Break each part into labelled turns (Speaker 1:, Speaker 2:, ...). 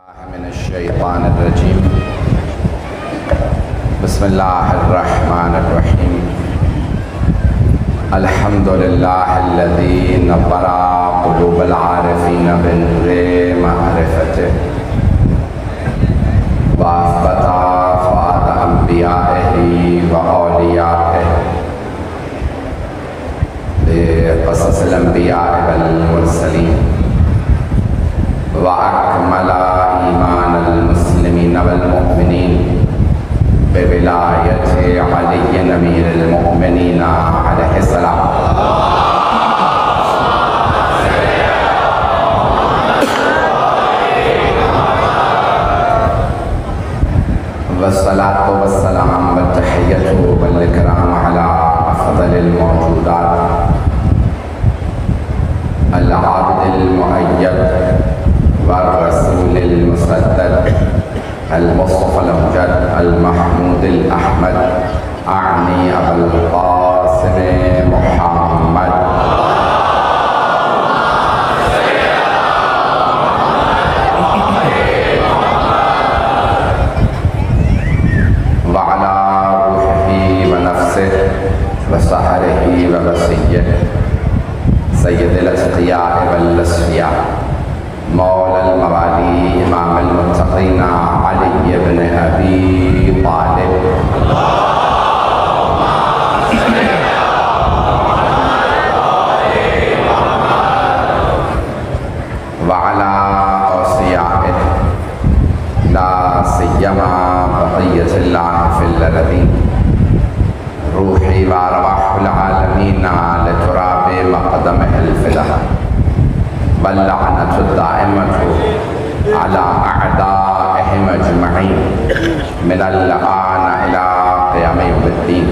Speaker 1: من الشیطان الرجیم بسم اللہ الرحمن الرحیم الحمد للہ الذی نور قلوب العارفین بنور معرفتہ واثبت فؤاد انبیائہ واولیائہ بقصص الانبیاء والمرسلین وأكمل إيمان المسلمين والمؤمنين بولاية علي أمير المؤمنين عليه السلام والصلاة والسلام والتحية والإكرام على أفضل الموجودات العابد المؤيد والرسول المسدد المصطفى الأمجد المحمود الأحمد أعني أبا القاسم محمد وعلى روحه ونفسه وسحره ووصيه سيد الأتقياء والأصفياء مولا الموالي امام المتقين علي بن ابي طالب وعلى اوصيائه لا سيما بقية الله في الذين روحي وارواح العالمين لتراب مقدمه الفداء واللعنة الدائمة على أعدائهم أجمعين من الآن إلى قيام يوم الدين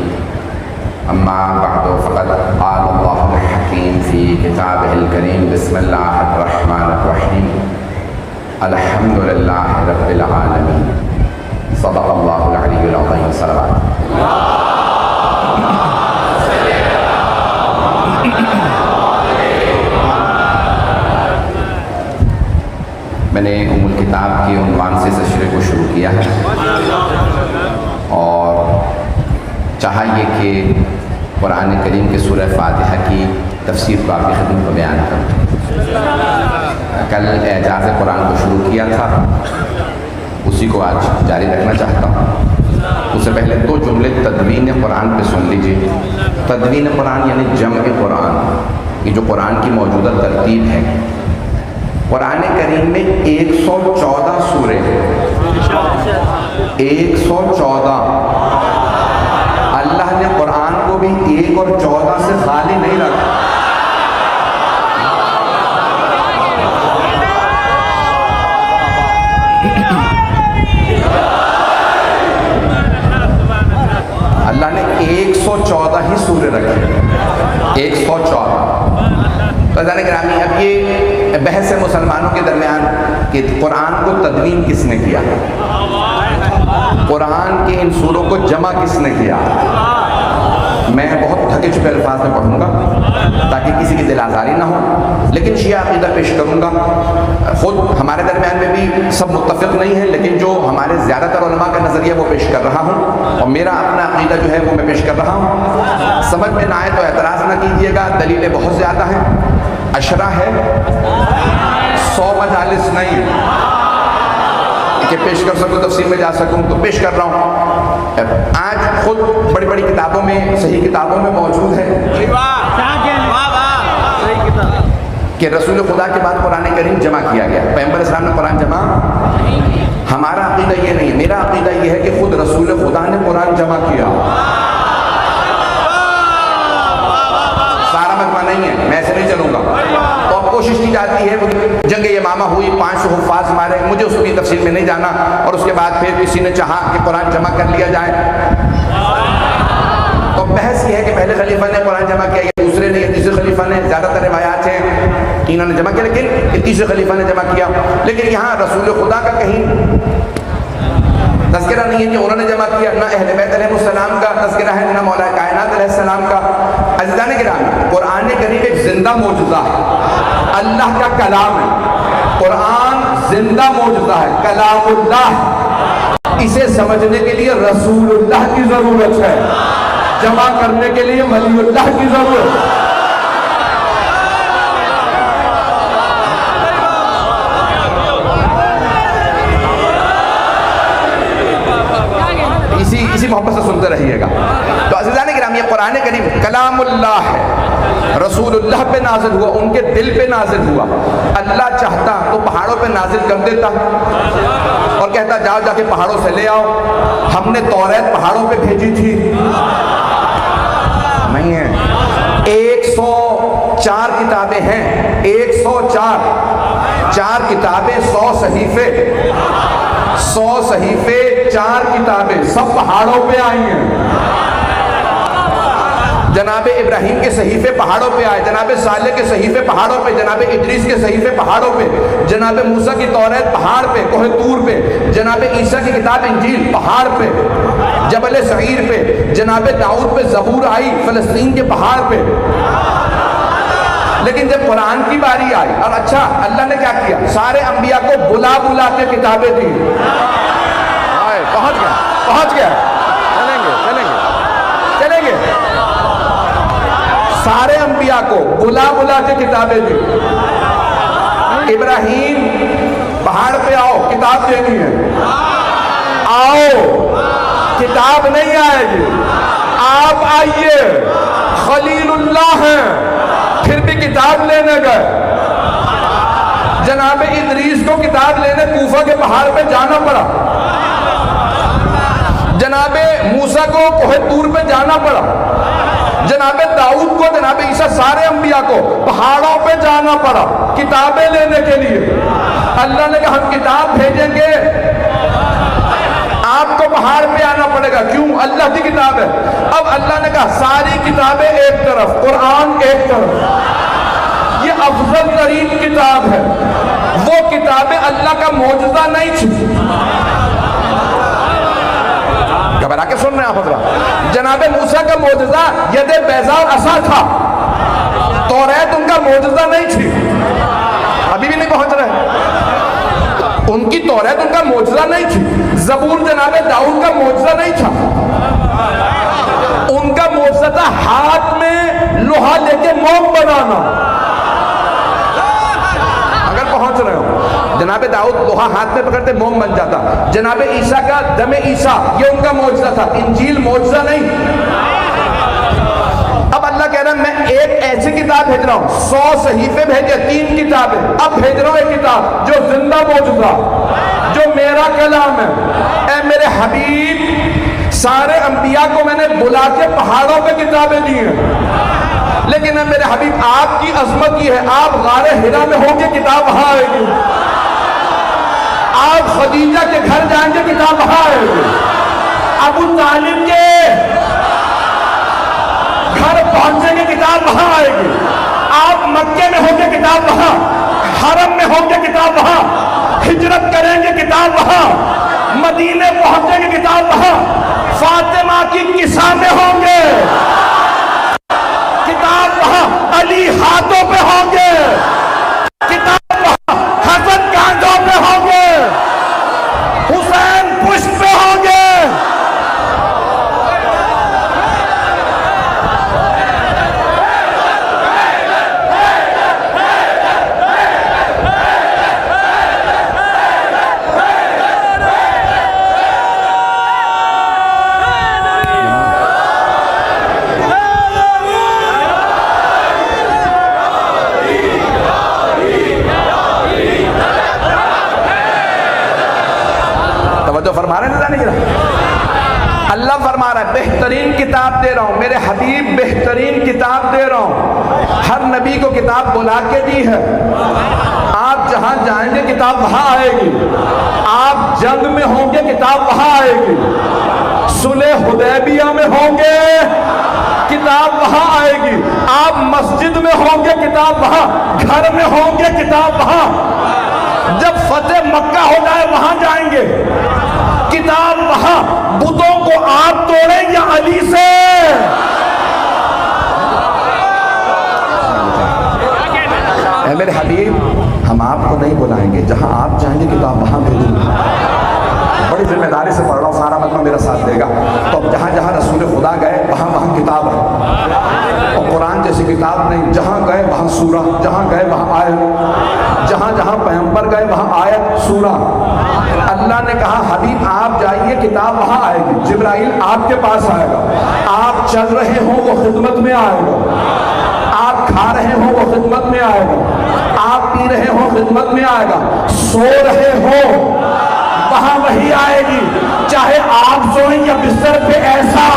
Speaker 1: أما بعد فقد قال الله الحكيم في كتابه الكريم بسم الله الرحمن الرحيم الحمد لله رب العالمين صدق الله العلي العظيم صلوات میں نے الکتاب کی عنوان سے تشریح کو شروع کیا ہے اور چاہا یہ کہ قرآن کریم کے سورہ فاتحہ کی تفسیر کو آپ کی خدمت کو بیان کروں۔ کل اعجاز قرآن کو شروع کیا تھا، اسی کو آج جاری رکھنا چاہتا ہوں۔ اس سے پہلے دو جملے تدوین قرآن پہ سن لیجیے۔ تدوین قرآن یعنی جمع قرآن، یہ جو قرآن کی موجودہ ترتیب ہے۔ قرآن کریم میں 114 سورے ہیں، 114۔ اللہ نے قرآن کو بھی 1 اور 14 سے خالی نہیں رکھا۔ اللہ نے 114 ہی سورے رکھے، 114۔ فضان گرامی، اب یہ بحث ہے مسلمانوں کے درمیان کہ قرآن کو تدوین کس نے کیا، قرآن کے ان سوروں کو جمع کس نے کیا۔ میں بہت تھکے چھپے الفاظ میں پڑھوں گا تاکہ کسی کی دل آزاری نہ ہو، لیکن شیعہ عقیدہ پیش کروں گا۔ خود ہمارے درمیان میں بھی سب متفق نہیں ہیں، لیکن جو ہمارے زیادہ تر علماء کا نظریہ وہ پیش کر رہا ہوں، اور میرا اپنا عقیدہ جو ہے وہ میں پیش کر رہا ہوں۔ سمجھ میں نہ آئے تو اعتراض نہ کیجیے گا، دلیلیں بہت زیادہ ہیں، عشرہ ہے، 100 مجالس نہیں کہ پیش کر سکوں، تفسیر میں جا سکوں تو پیش کر رہا ہوں۔ آج خود بڑی بڑی کتابوں میں، صحیح کتابوں میں موجود ہے کہ رسول خدا کے بعد قرآن کریم جمع کیا گیا، پیغمبر اسلام نے قرآن جمع۔ ہمارا عقیدہ یہ نہیں، میرا عقیدہ یہ ہے کہ خود رسول خدا نے قرآن جمع کیا۔ سارا مجمع نہیں ہے، میں ایسے نہیں چلوں گا۔ تو اب کوشش کی جاتی ہے، جنگ یمامہ ہوئی، 500 حفاظ مارے، مجھے اس کی تفصیل میں نہیں جانا، اور اس کے بعد پھر کسی نے چاہا کہ قرآن جمع کر لیا جائے۔ تو بحث یہ ہے کہ پہلے خلیفہ نے قرآن جمع کیا یا دوسرے نے یا تیسرے خلیفہ نے، زیادہ تر روایات ہیں انہوں نے جمع کیا، لیکن تیسرے خلیفہ نے جمع کیا۔ لیکن یہاں رسول خدا کا کہیں تذکرہ نہیں ہے کہ انہوں نے جمع کیا، نہ اہل بیت علیہ السلام کا تذکرہ ہے، نہ مولا کائنات علیہ السلام کا۔ عزیزان گرامی، قرآن کریم ایک زندہ معجزہ ہے، اللہ کا کلام ہے۔ قرآن زندہ معجزہ ہے، کلام اللہ، اسے سمجھنے کے لیے رسول اللہ کی ضرورت ہے، جمع کرنے کے لیے ولی اللہ کی ضرورت ہے۔ اسی محبت سے سنتے رہیے گا۔ تو عزیزان کرام، یہ قرآن کریم کلام اللہ ہے، رسول اللہ پہ نازل ہوا، ان کے دل پہ نازل ہوا۔ اللہ چاہتا تو پہاڑوں پہ نازل کر دیتا اور کہتا جاؤ جا کے پہاڑوں سے لے آؤ، ہم نے توریت پہاڑوں پہ بھیجی تھی، نہیں ہے۔ 104 کتابیں ہیں، 104، 4 کتابیں، 100 صحیفے، 100 صحیفے، 4 کتابیں، سب پہاڑوں پہ آئی ہیں۔ جناب ابراہیم کے صحیفے پہاڑوں پہ آئے، جناب صالح کے صحیفے پہاڑوں پہ، جناب ادریس کے صحیفے پہاڑوں پہ، جناب موسیٰ کی توریت پہاڑ پہ، کوہ طور پہ، جناب عیسیٰ کی کتاب انجیل پہاڑ پہ، جبل سعیر پہ، جناب داؤد پہ زبور آئی فلسطین کے پہاڑ پہ۔ لیکن جب قرآن کی باری آئی، اور اچھا اللہ نے کیا کیا، سارے انبیاء کو بلا بلا کے کتابیں دی۔ پہنچ گیا، چلیں گے، سارے انبیاء کو بلا بلا کے کتابیں دی۔ ابراہیم پہاڑ پہ آؤ، کتاب دینی ہے، آؤ، کتاب نہیں آئے گی، آپ آئیے، خلیل اللہ ہیں، پھر بھی کتاب لینے گئے۔ جناب ادریس کو کتاب لینے کوفہ کے پہاڑ پہ جانا پڑا، جناب موسیٰ کو کوہ طور پہ جانا پڑا، جناب داؤد کو، جناب عیسیٰ، سارے انبیاء کو پہاڑوں پہ جانا پڑا کتابیں لینے کے لیے۔ اللہ نے کہا ہم کتاب بھیجیں گے، آپ کو پہاڑ پہ آنا پڑے گا، کیوں؟ اللہ کی کتاب ہے۔ اب اللہ نے کہا ساری کتابیں ایک طرف، قرآن ایک طرف، یہ افضل ترین کتاب ہے، وہ کتابیں اللہ کا معجزہ نہیں تھی۔ گھبرا کے سن رہے ہیں آپ حضرات؟ جناب موسیٰ کا معجزہ ید بیضاء اور عصا تھا، توریت ان کا معجزہ نہیں تھی، ابھی بھی نہیں پہنچ رہے، ان کی توریت ان کا معجزہ نہیں تھی، زبور جناب داؤد کا معجزہ نہیں تھا، ان کا معجزہ تھا ہاتھ میں لوہا لے کے موم بنانا۔ اگر پہنچ رہے ہو، جناب داؤد لوہا ہاتھ میں پکڑتے موم بن جاتا، جناب عیسیٰ کا دم عیسیٰ یہ ان کا معجزہ تھا، انجیل معجزہ نہیں۔ اب اللہ کہہ رہا ہے میں ایک ایسی کتاب بھیج رہا ہوں، 100 صحیفے بھیجے، 3 کتابیں، اب بھیج رہا ہوں ایک کتاب جو زندہ معجزہ، جو میرا کلام ہے۔ اے میرے حبیب، سارے انبیاء کو میں نے بلا کے پہاڑوں پہ کتابیں دی ہیں، لیکن اے میرے حبیب آپ کی عظمت یہ ہے، آپ غار حرا میں ہوں گے کتاب وہاں آئے گی، آپ خدیجہ کے گھر جائیں گے کتاب وہاں آئے گی، ابو طالب کے گھر پہنچیں گے کتاب وہاں آئے گی، آپ مکے میں ہوں گے کتاب وہاں، حرم میں ہوں گے کتاب وہاں، ہجرت کریں گے کتاب وہاں، مدینے پہنچیں گے کتاب وہاں، فاطمہ کی قصہ میں ہوں گے کتاب وہاں، علی ہاتھوں پہ ہوں گے کتاب وہاں، حسن کاندھوں پہ ہوں گے، حسین پشت پہ ہوں گے۔ فرما رہے ہیں اللہ فرما رہا ہے بہترین کتاب دے رہا ہوں، میرے حبیب بہترین کتاب دے رہا ہوں، ہر نبی کو کتاب بلا کے دی ہے، آپ جہاں جائیں گے کتاب وہاں آئے گی، آپ جنگ میں ہوں گے کتاب وہاں آئے گی، صلح حدیبیہ میں ہوں گے کتاب وہاں آئے گی، آپ مسجد میں ہوں گے کتاب وہاں، گھر میں ہوں گے کتاب وہاں، جب فتح مکہ ہو جائے وہاں جائیں گے کتاب وہاں، بتوں کو آپ توڑیں یا علی سے؟ اے میرے حبیب ہم آپ کو نہیں بلائیں گے، جہاں آپ چاہیں گے کتاب وہاں بھیجیں گے۔ بڑی ذمہ داری سے پڑھ رہا ہوں، سارا مجمع میرا ساتھ دے گا۔ تو اب جہاں جہاں رسول خدا گئے وہاں وہاں کتاب ہے، اور قرآن جیسی کتاب نہیں، جہاں گئے وہاں سورہ، جہاں گئے وہاں آیت، جہاں جہاں پیغمبر گئے وہاں آیت سورہ۔ اللہ نے کہا حبیب آپ جائیے، کتاب وہاں آئے گی، جبرائیل آپ کے پاس آئے گا، آپ چل رہے ہوں وہ خدمت میں آئے گا، آپ کھا رہے ہوں وہ خدمت میں آئے گا، آپ پی رہے ہوں خدمت میں آئے گا، سو رہے ہو وہاں وہی آئے گی، چاہے آپ سوئیں یا بستر پہ ایسا۔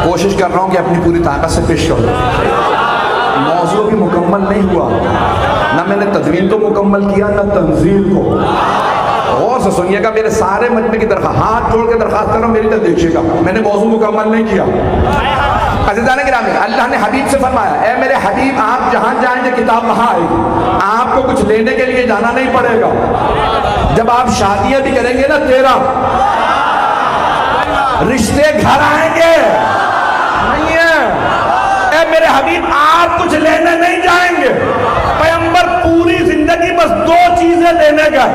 Speaker 1: کوشش کر رہا ہوں کہ اپنی پوری طاقت سے پیش کروں، موضوع بھی مکمل نہیں ہوا، نہ میں نے تدوین کو مکمل کیا نہ تنزیل کو۔ غور سے سنیے گا، میرے سارے مجمع کی درخواست، ہاتھ جوڑ کے درخواست کر رہا ہوں، میری طرف دیکھیے گا، میں نے موضوع مکمل نہیں کیا۔ عزیزان گرامی، اللہ نے حبیب سے فرمایا اے میرے حبیب آپ جہاں جائیں گے کتاب وہاں آئے گی، آپ کو کچھ لینے کے لیے جانا نہیں پڑے گا۔ جب آپ شادیاں بھی کریں گے نا 13 رشتے گھر آئیں گے، نہیں ہے۔ اے میرے حبیب آپ کچھ لینے نہیں جائیں گے، پیغمبر پوری زندگی بس 2 چیزیں لینے گئے۔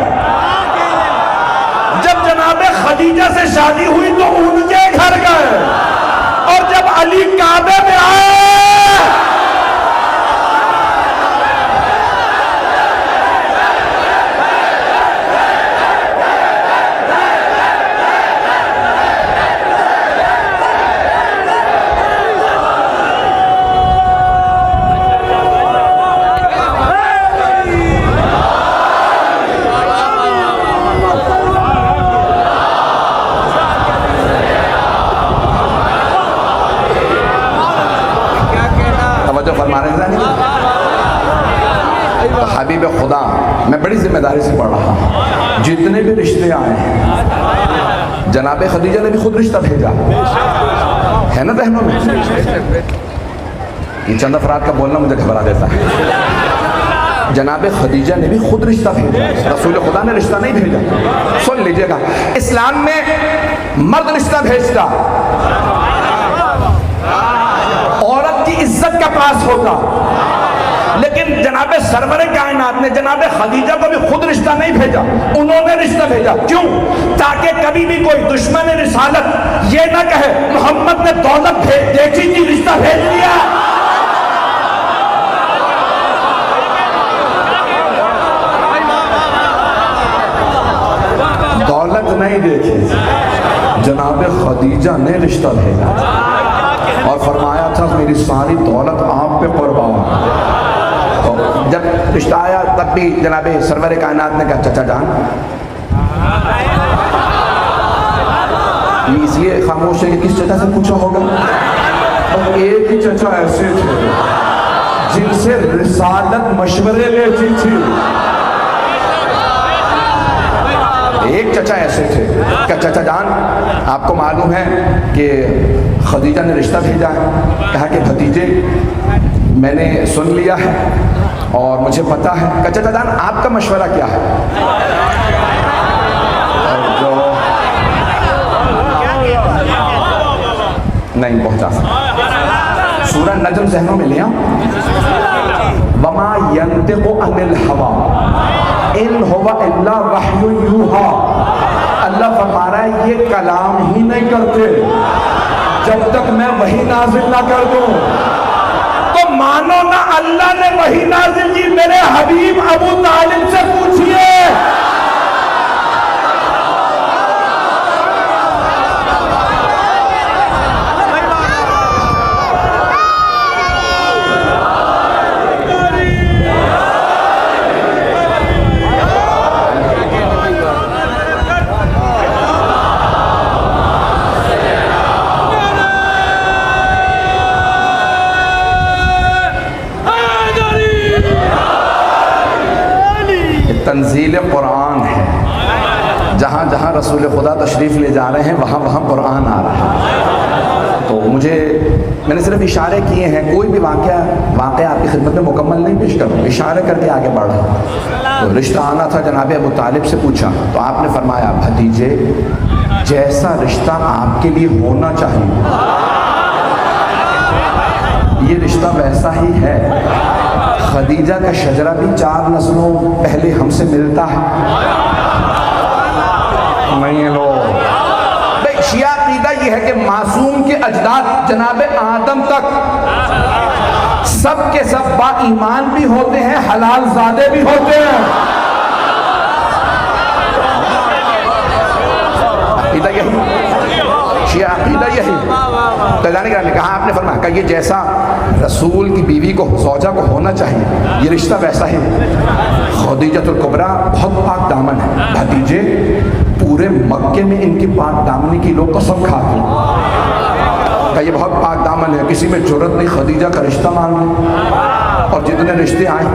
Speaker 1: جب جناب خدیجہ سے شادی ہوئی تو ان کے گھر گئے، اور جب علی کعبے میں آئے حبیب خدا، میں بڑی ذمہ داری سے پڑھ رہا ہوں، جتنے بھی رشتے آئے ہیں جناب خدیجہ نے بھی خود رشتہ بھیجا ہے نا بہنوں میں، یہ چند افراد کا بولنا مجھے گھبرا دیتا ہے۔ جناب خدیجہ نے بھی خود رشتہ بھیجا، رسول خدا نے رشتہ نہیں بھیجا۔ سن لیجئے گا، اسلام میں مرد رشتہ بھیجتا، عورت کی عزت کا پاس ہوتا، لیکن جناب سرور کائنات نے جناب خدیجہ کو بھی خود رشتہ نہیں بھیجا، انہوں نے رشتہ بھیجا۔ کیوں؟ تاکہ کبھی بھی کوئی دشمن رسالت یہ نہ کہے محمد نے دولت دیکھی تھی رشتہ بھیج دیا۔ دولت نہیں دیکھی، جناب خدیجہ نے رشتہ بھیجا اور فرمایا تھا میری ساری دولت آپ پہ قربان۔ جب رشتہ آیا تب بھی جناب سرور کائنات نے کہا چچا جان، یہ اس لیے خاموش ہے کہ کس چچا سے پوچھا ہوگا، اور ایک ہی چچا ایسے تھے جن سے رسالت مشورے لیتی تھی، ایک چچا ایسے تھے کہ چچا جان آپ کو معلوم ہے کہ خدیجہ نے رشتہ بھیجا ہے۔ کہا کہ بھتیجے میں نے سن لیا ہے اور مجھے پتا ہے۔ کہ چچا جان آپ کا مشورہ کیا ہے؟ جو نہیں پہنچا سکتا، سورہ نجم ذہنوں میں لیا، وَمَا يَنْتِقُ عَنِ الْهَوَىٰ إِنْ هُوَ إِلَّا وَحْيٌ يُوحَىٰ۔ اللہ فرما رہا ہے یہ کلام ہی نہیں کرتے جب تک میں وحی نازل نہ کر دوں۔ تو مانو نہ اللہ نے وحی نازل کی، میرے حبیب ابو طالب سے پوچھئے۔ رسول خدا تشریف لے جا رہے ہیں وہاں قرآن آ رہا ہے. تو میں نے صرف اشارے کیے ہیں، کوئی بھی واقعہ آپ کی خدمت میں مکمل نہیں پیش کروں، اشارے کر کے آگے بڑھا. تو رشتہ آنا تھا، جناب ابو طالب سے پوچھا تو آپ نے فرمایا بھتیجے جیسا رشتہ آپ کے لیے ہونا چاہیے یہ رشتہ ویسا ہی ہے. خدیجہ کا شجرہ بھی 4 نسلوں پہلے ہم سے ملتا ہے. نہیں لو شیعہ عقیدہ یہ ہے کہ معصوم کے اجداد جناب آدم تک سب کے سب با ایمان بھی ہوتے ہیں، حلال زادے بھی ہوتے ہیں. عقیدہ یہی، شیعہ عقیدہ یہی. تو جانے نے کہا، آپ نے فرمایا کہ یہ جیسا رسول کی بیوی کو، زوجہ کو ہونا چاہیے یہ رشتہ ویسا ہی. خدیجہ الکبریٰ بہت پاک دامن ہے. بھتیجے پورے مکے میں ان کی پاک دامنی کی لوگ قسم کھاتے ہیں کہ یہ بہت پاک دامن ہے، کسی میں جرت نہیں خدیجہ کا رشتہ مانگنے. اور جتنے رشتے آئے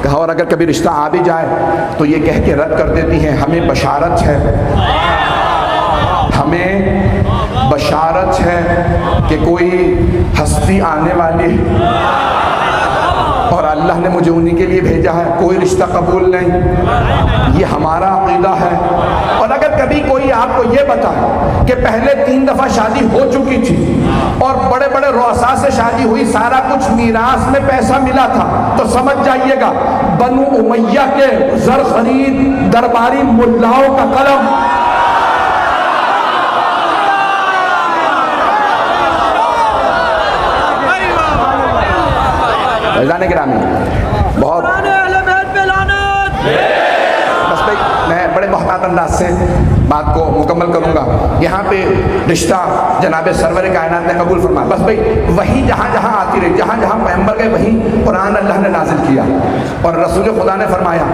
Speaker 1: کہا، اور اگر کبھی رشتہ آ بھی جائے تو یہ کہہ کے رد کر دیتی ہیں ہمیں بشارت ہے، ہمیں بشارت ہے کہ کوئی ہستی آنے والی ہے اور اللہ نے مجھے انہی کے لیے بھیجا ہے، کوئی رشتہ قبول نہیں. یہ ہمارا عقیدہ ہے. اور اگر کبھی کوئی آپ کو یہ بتائے کہ پہلے 3 دفعہ شادی ہو چکی تھی اور بڑے بڑے رؤساء سے شادی ہوئی، سارا کچھ میراث میں پیسہ ملا تھا، تو سمجھ جائیے گا بنو امیہ کے زر خرید درباری ملاؤں کا قلم جانے گرامی بہت. بس بھائی میں بڑے محتاط انداز سے بات کو مکمل کروں گا. یہاں پہ رشتہ جناب سرور کائنات نے قبول فرمایا. بس بھائی وہی جہاں جہاں آتی رہی، جہاں جہاں پیغمبر گئے وہیں قرآن اللہ نے نازل کیا. اور رسول خدا نے فرمایا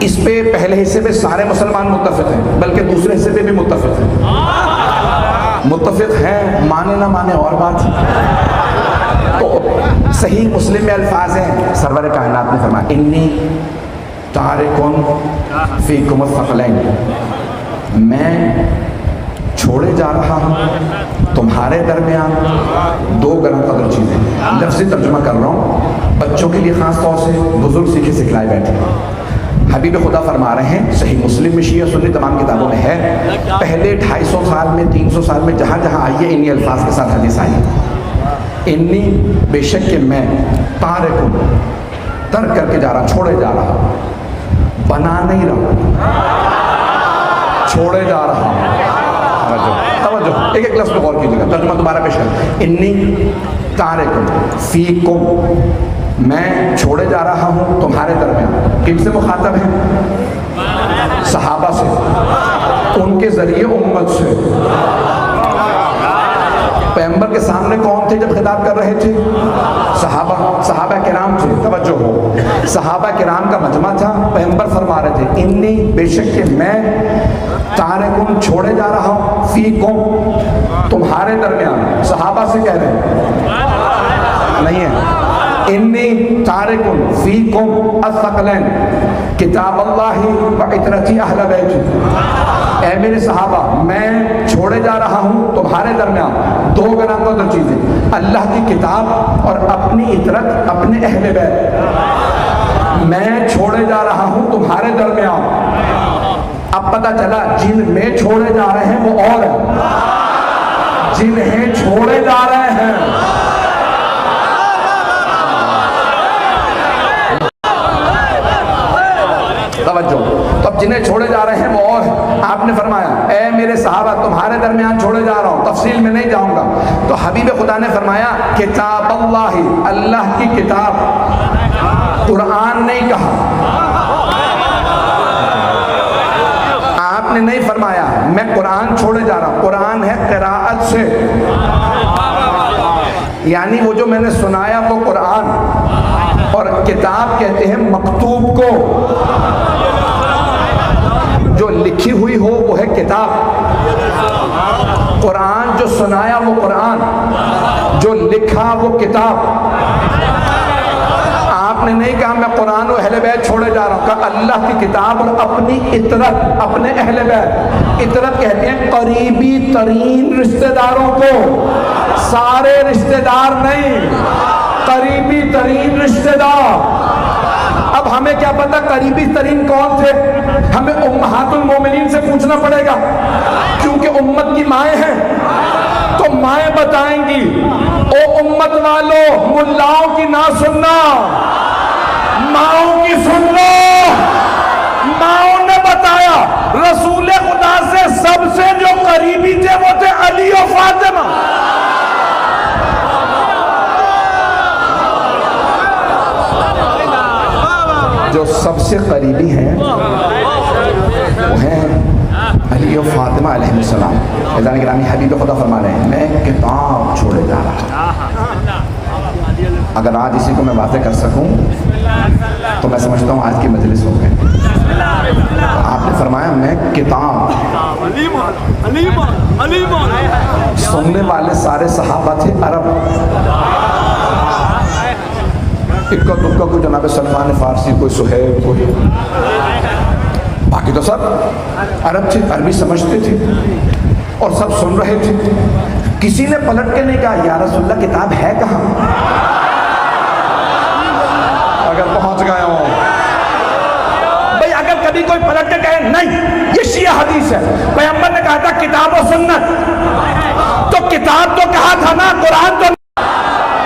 Speaker 1: اس پہ پہلے حصے پہ سارے مسلمان متفق ہیں، بلکہ دوسرے حصے پہ بھی متفق ہیں. متفق ہیں، مانے نہ مانے اور بات. تو صحیح مسلم میں الفاظ ہیں، سرور کائنات نے فرمایا انی تارکن فیکم الثقلین، میں چھوڑے جا رہا ہوں تمہارے درمیان 2 گران قدر چیزیں. لفظی ترجمہ کر رہا ہوں بچوں کے لیے خاص طور سے، بزرگ سیکھے سکھلائے بیٹھے. حبیب خدا فرما رہے ہیں، صحیح مسلم میں، شیعہ سنی تمام کتابوں میں ہے، پہلے 250 سال میں 300 سال میں جہاں جہاں آئی ہے انہی الفاظ کے ساتھ حدیث آئی. انی بے شک کہ میں تارکن ترک کر کے جا رہا، چھوڑے جا رہا، بنا نہیں رہا، چھوڑے جا رہا. توجہ ایک ایک لفظ پہ غور کیجیے گا، ترجمہ دوبارہ پیش کر. انی تارکن فیکم، میں چھوڑے جا رہا ہوں تمہارے درمیان. کن سے مخاطب ہیں؟ صحابہ سے، ان کے ذریعے امت سے. پیغمبر کے سامنے کون تھے جب خطاب کر رہے تھے؟ صحابہ کرام تھے. توجہ ہو، صحابہ کرام کا مجمع تھا. پیغمبر فرما رہے تھے انی بے شک کہ میں تارکن چھوڑے جا رہا ہوں فیکم تمہارے درمیان. صحابہ سے کہہ رہے ہیں، نہیں ہے، انی تارکن فیکم الثقلین کتاب اللہ و عترتی اہل بیت. اے میرے صحابہ میں چھوڑے جا رہا ہوں تمہارے درمیان 2 گران قدر چیزیں، اللہ کی کتاب اور اپنی عطرت، اپنے اہل بیت. میں چھوڑے جا رہا ہوں تمہارے درمیان. اب پتہ چلا جن میں چھوڑے جا رہے ہیں وہ اور ہیں، جنہیں چھوڑے جا رہے ہیں توجہ. تو اب جنہیں چھوڑے جا رہے ہیں وہ اور ہیں. آپ نے فرمایا اے میرے صحابہ تمہارے درمیان چھوڑے جا رہا ہوں، تفصیل میں نہیں جاؤں گا. تو حبیب خدا نے فرمایا کتاب اللہ، اللہ کی کتاب، قرآن نہیں کہا. آپ نے نہیں فرمایا میں قرآن چھوڑے جا رہا ہوں. قرآن ہے قراءت سے، یعنی وہ جو میں نے سنایا وہ قرآن. اور کتاب کہتے ہیں مکتوب کو، جو لکھی ہوئی ہو وہ ہے کتاب. قرآن جو سنایا وہ قرآن، جو لکھا وہ کتاب. آپ نے نہیں کہا میں قرآن و اہل بیت چھوڑے جا رہا ہوں، کہا اللہ کی کتاب اور اپنی اطرت، اپنے اہل بیت۔ اطرت کہتے ہیں قریبی ترین رشتہ داروں کو، سارے رشتہ دار نہیں، قریبی ترین رشتہ دار۔ اب ہمیں کیا پتا قریبی ترین کون تھے؟ ہمیں امہات المومنین سے پوچھنا پڑے گا، کیونکہ امت کی مائیں ہیں، تو مائیں بتائیں گی۔ او امت والو، ملاؤں کی نہ سننا، ماؤں کی سن لو۔ ماؤں نے بتایا رسول خدا سے سب سے جو قریبی تھے وہ تھے علی و فاطمہ۔ جو سب سے قریبی ہیں وہ ہیں علی و فاطمہ علیہ السلام۔ عزیزان گرامی، حبیب خدا فرما رہے ہیں میں کتاب چھوڑے جا رہا ہوں۔ اگر آج اسی کو میں واضح کر سکوں تو میں سمجھتا ہوں آج کی مجلس ہو گئی۔ آپ نے فرمایا میں کتاب، سننے والے سارے صحابہ تھے عرب، اکا دکا کوئی جناب سلمان فارسی، کوئی سہیب، کوئی، باقی تو سب عرب تھے، عربی سمجھتے تھے اور سب سن رہے تھے۔ کسی نے پلٹ کے نہیں کہا یا رسول اللہ کتاب ہے کہاں؟ اگر پہنچ گئے ہوں بھئی، اگر کبھی کوئی پلٹ کے کہے نہیں یہ شیعہ حدیث ہے، پیغمبر نے کہا تھا کتاب و سنت، تو کتاب تو کہا تھا نا، قرآن تو۔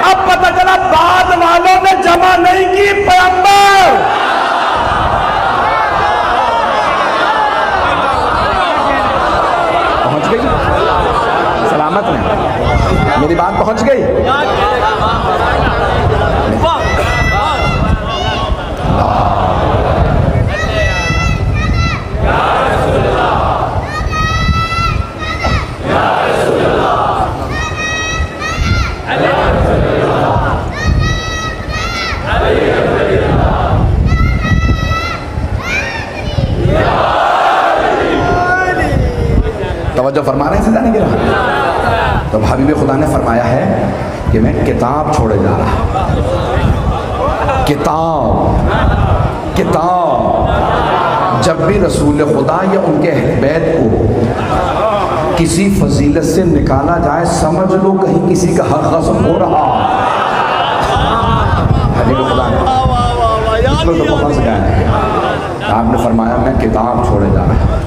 Speaker 1: اب پتہ چلا بعد والوں نے جمع نہیں کی، پیغمبر۔ پہنچ گئی سلامت میں؟ میری بات پہنچ گئی؟ توجہ فرما رہے ہیں سیدھا نہیں گرا؟ تو حبیب خدا نے فرمایا ہے کہ میں کتاب چھوڑے جا رہا۔ کتاب، کتاب۔ جب بھی رسول خدا یا ان کے اہل بیت کو کسی فضیلت سے نکالا جائے، سمجھ لو کہیں کسی کا حق غصب ہو رہا۔ حبیب خدا نے اس میں تو پھنس گیا ہے۔ آپ نے فرمایا میں کتاب چھوڑے جا رہا۔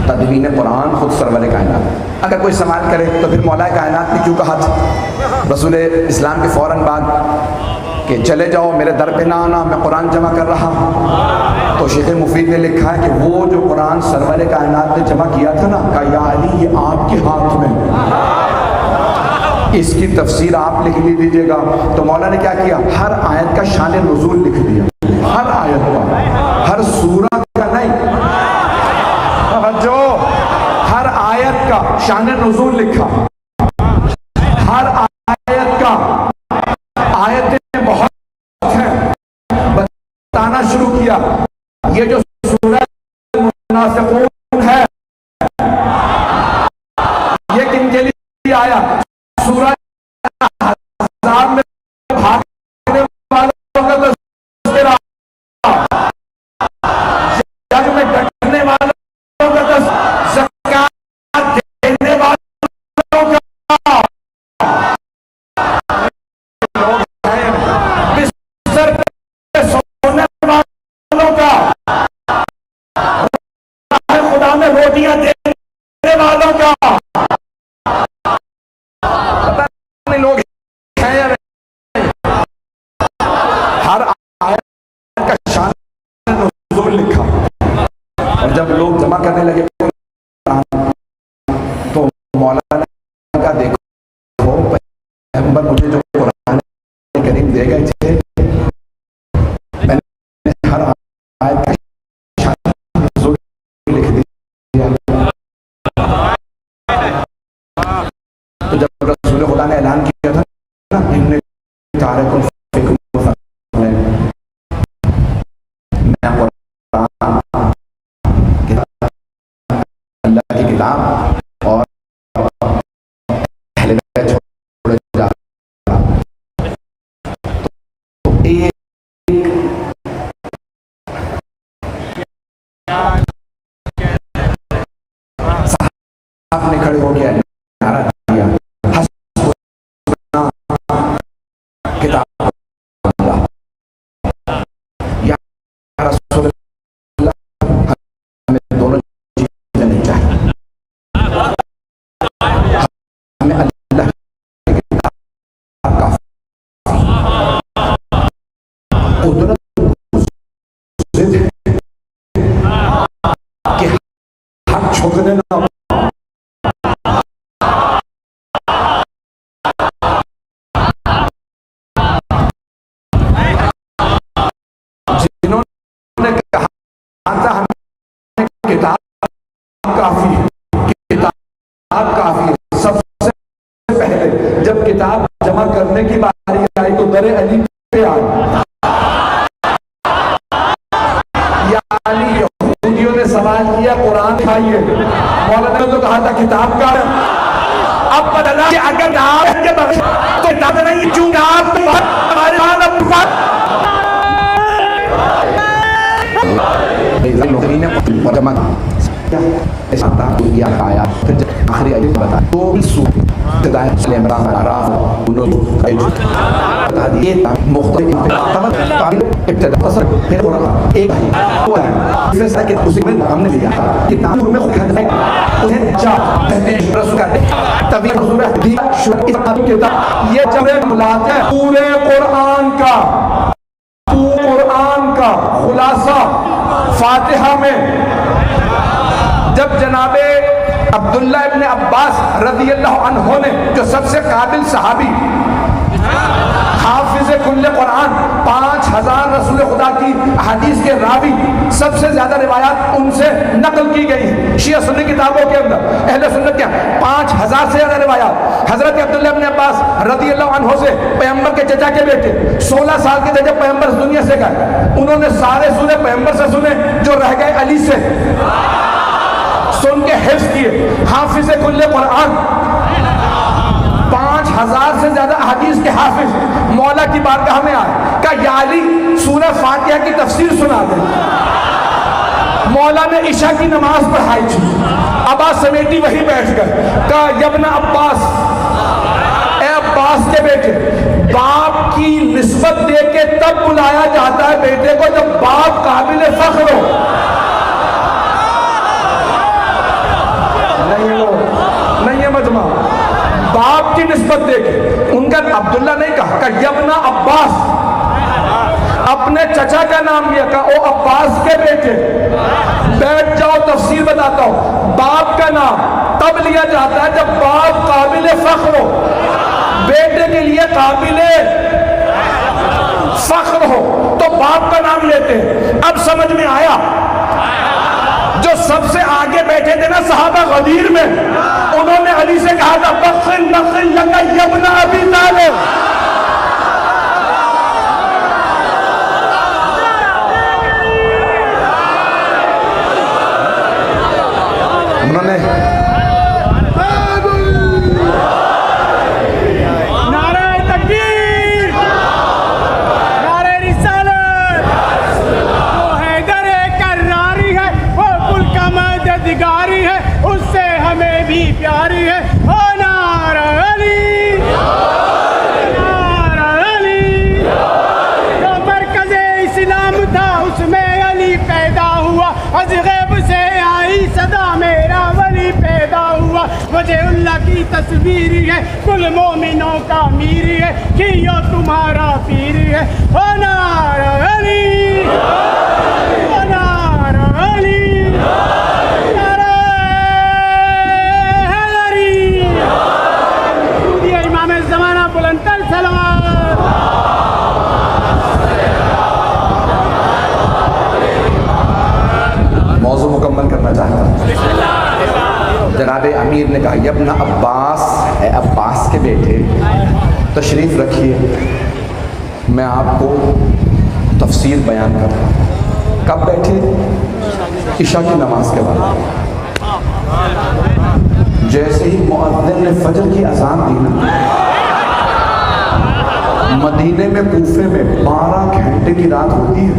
Speaker 1: تدوین قرآن خود سرور کائنات۔ اگر کوئی سوال کرے تو پھر مولا کائنات نے کیوں کہا تھا رسول اسلام کے فوراً بعد کہ چلے جاؤ میرے در پہ نہ آنا، میں قرآن جمع کر رہا ہوں؟ تو شیخ مفید نے لکھا ہے کہ وہ جو قرآن سرور کائنات نے جمع کیا تھا نا، کہا یا علی یہ آپ کے ہاتھ میں، اس کی تفسیر آپ لکھ لیجیے گا۔ تو مولا نے کیا کیا؟ ہر آیت کا شان نزول لکھ دیا، ہر آیت کا، ہر سورہ کا نہیں، جو ہر آیت کا شان نزول لکھا، ہر آیت کا، آیتیں بہت ہیں، بتانا شروع کیا یہ جو سورہ منافقون ہے یہ کن کے لیے آیا؟ سورہ احزاب میں بھاگنے والوں کا تذکرہ، جنگ میں ڈٹنے والوں کا، زکات دینے والوں کا، بستر پہ سونے والوں کا، خدا میں روٹیاں دینے والوں کا۔ پتہ نہیں لوگ ہیں یا نہیں، ہر آیت کا شان نزول لکھا۔ اور جب لوگ جمع کرنے لگے تو مولانا کا دیکھو پیغمبر مجھے جو قرآن کریم دے گئے تھے، میں نے ہر آیت کا شان نزول لکھ دیا۔ تو جب رسول خدا نے اعلان کیا تھا نا، ان تارک الفکر، میں قرآن اللہ کی کتاب اور اہل بیت چھوڑے جا رہا، تو آپ نے کھڑے ہو کے نعرہ دیا کتاب اللہ یا رسول اللہ، ہمیں دونوں چیزیں نہیں چاہیے، ہمیں اللہ کی کتاب کافی، قدرت ضد ہے کہ حق چھوڑنے نہ کتاب جمع کرنے کی باری آئی تو در علی پہ آئی، یعنی یہودیوں نے سوال کیا قرآن دکھائیے، مولانا نے تو کہا تھا کتاب کا، اب بدلا کہ اگر آپ کے بغیر تو کتاب نہیں، چونکہ آپ ہمارے جمع ایسا یا آیا پھر جب آخری آیت بتا تو ابتدائے سلیم راہ عراف بتا دیئے مختلف ابتداء اثر پھر قرآن ایک ہوا ہے فیصلہ کہ اسی میں ہم نے لیا کتاب میں خود ہے انہیں جا تحتیج رسول کا طبیعت رسول حدیث شرط اتحاد کتاب یہ جمع ملات ہے پورے قرآن کا خلاصہ فاتحہ میں جب جناب عبداللہ ابن عباس رضی اللہ عنہ نے جو سب سے قابل صحابی حافظ کل قرآن 5000 رسول خدا کی حدیث کے راوی سب سے زیادہ روایات ان سے نقل کی گئی شیعہ سنی کتابوں کے اندر اہل سنت کیا 5000 سے زیادہ روایات حضرت عبداللہ ابن عباس رضی اللہ عنہ سے پیغمبر کے چچا کے بیٹے 16 سال کے تھے جب پیغمبر اس دنیا سے گئے انہوں نے سارے سنے پیغمبر سے سنے جو رہ گئے علی سے سن کے حفظ کیے حافظ کل قرآن 5000 سے زیادہ حدیث کے حافظ مولا کی بارگاہ میں آئے کہا یا علی سورہ فاتحہ کی تفسیر سنا دے مولا نے عشاء کی نماز پڑھائی تھی عباس سمیٹی وہی بیٹھ گئے کہا یبن عباس اے عباس کے بیٹے باپ کی نسبت دے کے تب بلایا جاتا ہے بیٹے کو جب باپ قابل فخر ہو نہیں ہے مجمع باپ کی نسبت دے کے ان کا عبداللہ نہیں کہا کہ یبنا عباس اپنے چچا کا نام لیا کہا او عباس کے بیٹے بیٹھ جاؤ تفسیر بتاتا ہوں باپ کا نام تب لیا جاتا ہے جب باپ قابل فخر ہو بیٹے کے لیے قابل فخر ہو تو باپ کا نام لیتے ہیں اب سمجھ میں آیا جو سب سے آگے بیٹھے تھے نا صحابہ غدیر میں انہوں نے علی سے کہا تھا بخن بخن لگا یبن ابی طالب انہوں نے
Speaker 2: پیاری ہے او نعرہ علی نعرہ علی جو مرکز اسلام تھا اس میں علی پیدا ہوا از غیب سے آئی صدا میرا ولی پیدا ہوا وجہ اللہ کی تصویری ہے کل مومنوں کا میری ہے کہ یہ تمہارا پیری ہے او نعرہ علی او نعرہ علی
Speaker 1: موضوع مکمل کرنا چاہتا ہوں جناب امیر نے کہا یبن عباس اے عباس کے بیٹے تشریف رکھیے میں آپ کو تفسیر بیان کر رہا ہوں کب بیٹھے عشاء کی نماز کے بعد جیسے ہی مؤذن نے فجر کی اذان دی نا مدینے میں کوفے میں 12 گھنٹے کی رات ہوتی ہے